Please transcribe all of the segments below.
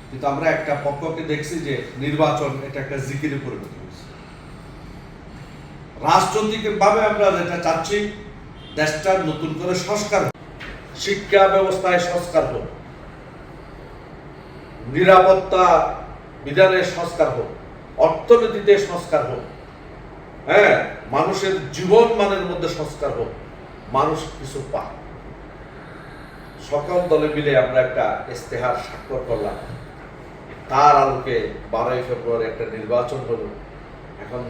কিন্তু আমরা একটা পক্ষকে দেখছি যে নির্বাচন এটা একটা জিকিরে পরিণত হয়েছে। রাজনৈতিক ভাবে আমরা যেটা চাচ্ছি, দেশটার নতুন করে সংস্কার, শিক্ষা ব্যবস্থায় সংস্কার হোক, নিরাপত্তা বিধানের সংস্কার হোক, অর্থনীতিতে সংস্কার হোক, হ্যাঁ, মানুষের জীবন মানের মধ্যে সংস্কার হোক, মানুষ কিছু পাক। সকল দলে মিলে আমরা একটা ইস্তেহার স্বাক্ষর করলাম, তার আলোকে 12ই ফেব্রুয়ারি একটা নির্বাচন হলো। এখন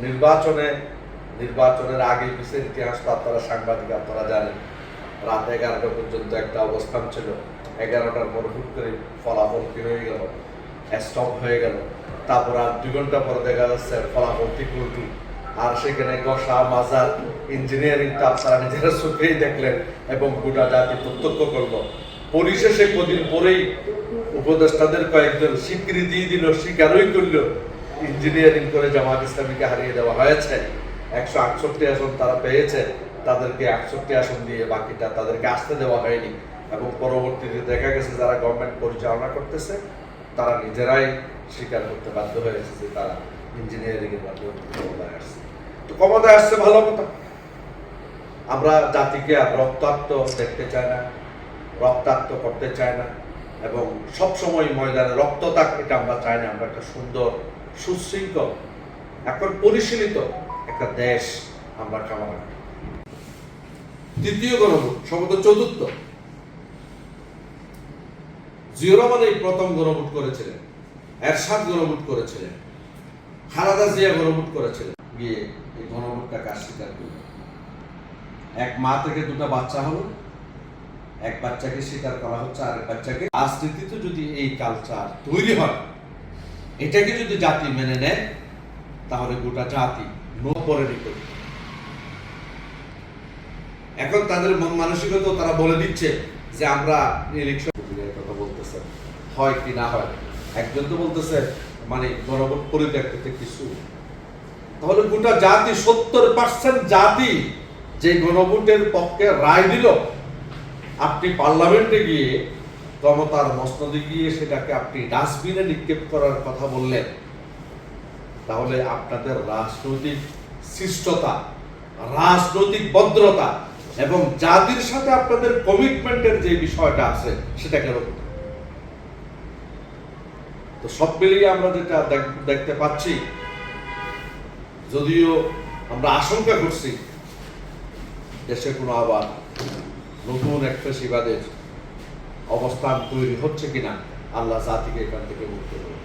নির্বাচনের আগে পিছের ইতিহাস তো আপনারা সাংবাদিক, আপনারা জানেন, রাত 11টা পর্যন্ত একটা অবস্থান ছিল। 11টার পর হুট করে ফলাফল কি হয়ে গেল, স্টপ হয়ে গেল। তারপর আর 2 ঘন্টা পরে দেখা যাচ্ছে ফলাফল ঠিক উল্টো। আর সেখানে গসা মাজার ইঞ্জিনিয়ারিংটা আপনারা নিজেরা চোখেই দেখলেন এবং গোটা জাতি প্রত্যক্ষ করলো। পরিশেষে কদিন পরেই উপদেষ্টাদের কয়েকজন স্বীকৃতি দিল, স্বীকারই করলো ইঞ্জিনিয়ারিং করে জামাত ইসলামীকে হারিয়ে দেওয়া হয়েছে। 168 আসন তারা পেয়েছে, তাদেরকে 68 আসন দিয়ে বাকিটা তাদেরকে আসতে দেওয়া হয়নি। এবং পরবর্তীতে দেখা গেছে যারা গভর্নমেন্ট পরিচালনা করতেছে তারা নিজেরাই স্বীকার করতে বাধ্য হয়েছে যে তারা ইঞ্জিনিয়ারিং এর মাধ্যমে ক্ষমতায় আসছে। তো ক্ষমতায় আসছে ভালো কথা। আমরা জাতিকে আর রক্তাক্ত দেখতে চাই না, রক্তাক্ত করতে চাই না, এবং সবসময় ময়দানে রক্ত থাক এটা আমরা চাই না। আমরা একটা সুন্দর, সুশৃঙ্খল, এখন পরিশীলিত একটা দেশ আমরা কামনা করি। তৃতীয় গণভোট, সম্ভবত চতুর্থ। জিয়র রহমান এই প্রথম গণভোট করেছিলেন, এরশাদ গণভোট করেছিলেন, খালেদা জিয়া গণভোট করেছিলেন। গিয়ে এই গণভোটটা কাজ স্বীকার করল। এক মা থেকে 2টা বাচ্চা হলো, এক বাচ্চাকে স্বীকার করা হচ্ছে, আরেক বাচ্চাকে। রাজনীতিতে যদি এই কালচার তৈরি হয়, এটাকে যদি জাতি মেনে নেয়, তাহলে গোটা জাতি পরে নিতে। এখন তাদের মন মানসিকতা তারা বলে দিচ্ছে যে আমরা ইলেকশন কথা বলতেছে, হয় কি না হয়। একজন তো বলতেছে মানে গণভোট পরিত্যাগ কিছু, তাহলে গোটা জাতি 70% জাতি যে গণভোটের পক্ষে রায় দিল, আপনি পার্লামেন্টে গিয়ে ক্ষমতার মসনদে গিয়ে সেটাকে আপনি ডাস্টবিনে নিক্ষেপ করার কথা বললেন, তাহলে আপনাদের রাজনৈতিক শিষ্টতা, রাজনৈতিক ভদ্রতা এবং জাতির সাথে আপনাদের কমিটমেন্টের যে বিষয়টা আছে সেটা কেন? তো সব মিলিয়ে আমরা যেটা দেখতে পাচ্ছি, যদিও আমরা আশঙ্কা করছি দেশে কোনো আবার নতুন এক ফ্যাসিবাদের অবস্থান তৈরি হচ্ছে কিনা, আল্লাহ জাতিকে এখান থেকে মুক্ত করুন।